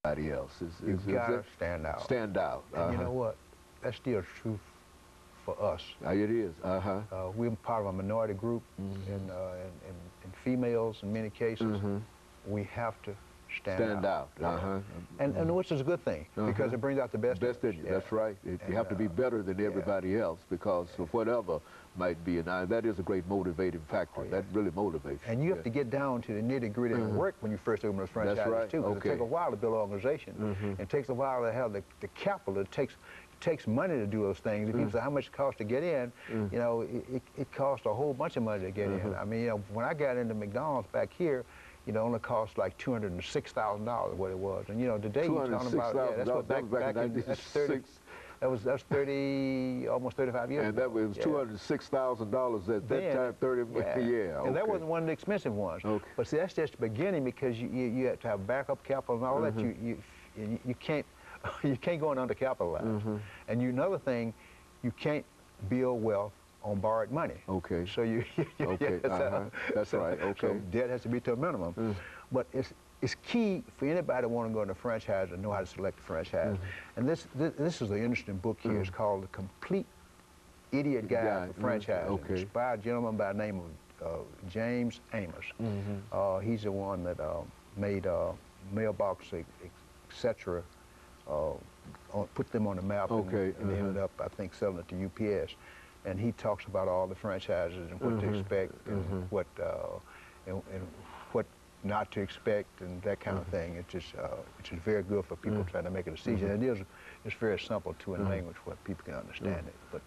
everybody else. You've got to stand out. Stand out. And you know what? That's still true for us. It is. We're part of a minority group, and females in many cases. We have to stand out. And which is a good thing, because it brings out the best in you. That's right. You have to be better than everybody else, because of whatever might be. And that is a great motivating factor. That really motivates. And you have to get down to the nitty-gritty of work when you first open those franchises, too. Because it takes a while to build an organization. It takes a while to have the capital. It takes money to do those things. If people say how much it costs to get in, you know, it costs a whole bunch of money to get in. I mean, you know, when I got into McDonald's back here, you know, it only cost like $206,000 what it was. And you know, today you're talking about, that's what back in that's 30, almost 35 years ago. And that was $206,000 at that time, 30, And that wasn't one of the expensive ones. But see, that's just the beginning, because you have to have backup capital and all that. You can't go in undercapitalized. And another thing, you can't build wealth on borrowed money. So that's right. So debt has to be to a minimum. But it's key for anybody to want to go into franchise and know how to select a franchise. And this is an interesting book here. It's called The Complete Idiot Guide for Franchising. It's by a gentleman by the name of James Amos. He's the one that made Mailbox, etc. Put them on the map, and they ended up, I think, selling it to UPS. And he talks about all the franchises and what to expect, and what not to expect, and that kind of thing. It's just very good for people trying to make a decision. And it's very simple too in language where people can understand it. But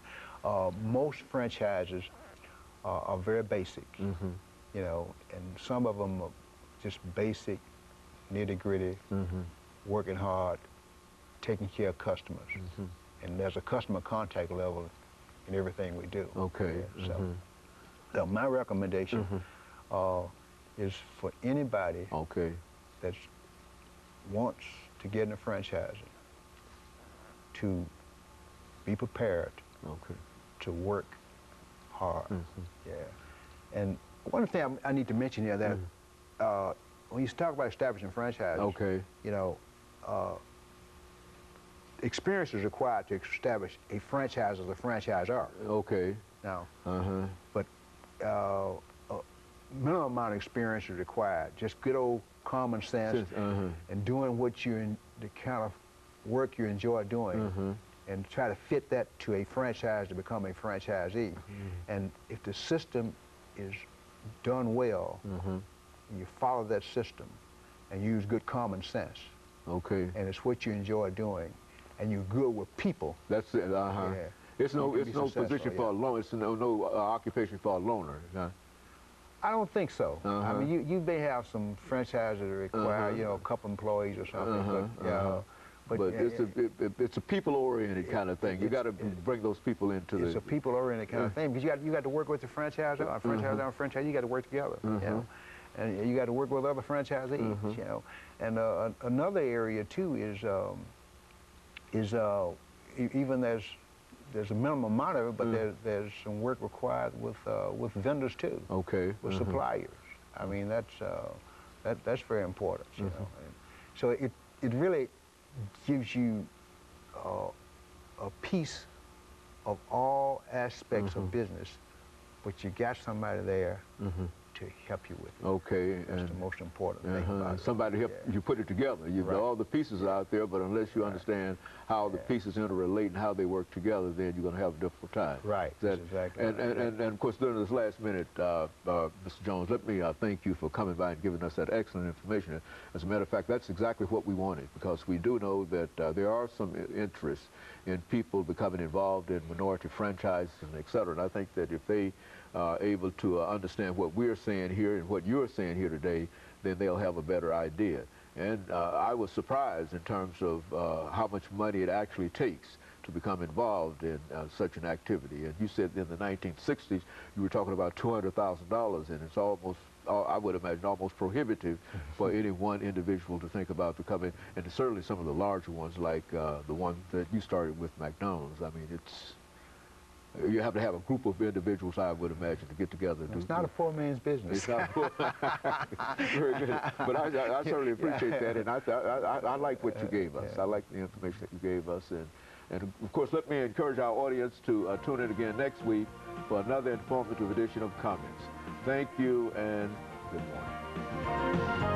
most franchises are very basic, you know, and some of them are just basic, nitty-gritty, working hard, taking care of customers. And there's a customer contact level in everything we do. So my recommendation is for anybody that wants to get into franchising to be prepared to work hard. And one thing I need to mention here, that when you talk about establishing franchises, you know, experience is required to establish a franchise as a franchisor. Now, but minimum amount of experience is required. Just good old common sense and doing the kind of work you enjoy doing, and try to fit that to a franchise to become a franchisee. And if the system is done well, you follow that system and use good common sense, and it's what you enjoy doing, and you're good with people. That's it. It's no position for a loner. It's no occupation for a loner. I don't think so. I mean, you may have some franchises that require, you know, a couple employees or something. But it's a people-oriented kind of thing. You got to bring those people into It's a people-oriented kind of thing, because you got to work with the franchisor, and franchisee. You got to work together. You know, and you got to work with other franchisees. You know, and another area too is even there's a minimum amount of it, but there's some work required with vendors too. With suppliers. I mean, that's very important. You know, and so it really gives you a piece of all aspects of business, but you got somebody there to help you with it. That's the most important thing about it. Somebody help you put it together. All the pieces are out there, but unless you understand how the pieces interrelate and how they work together, then you're going to have a difficult time. That's exactly right. And of course, during this last minute, Mr. Jones, let me thank you for coming by and giving us that excellent information. As a matter of fact, that's exactly what we wanted, because we do know that there are some interest in people becoming involved in minority franchising, et cetera. And I think that if they are able to understand what we're saying here and what you're saying here today, then they'll have a better idea. And I was surprised in terms of how much money it actually takes to become involved in such an activity. And you said in the 1960s you were talking about $200,000, and it's almost, I would imagine, almost prohibitive for any one individual to think about becoming, and certainly some of the larger ones like the one that you started with, McDonald's. I mean, you have to have a group of individuals, I would imagine, to get together. It's not a poor man's business. It's not poor. Very good. But I certainly appreciate that, and I like what you gave us. I like the information that you gave us, and of course, let me encourage our audience to tune in again next week for another informative edition of Comments. Thank you, and good morning.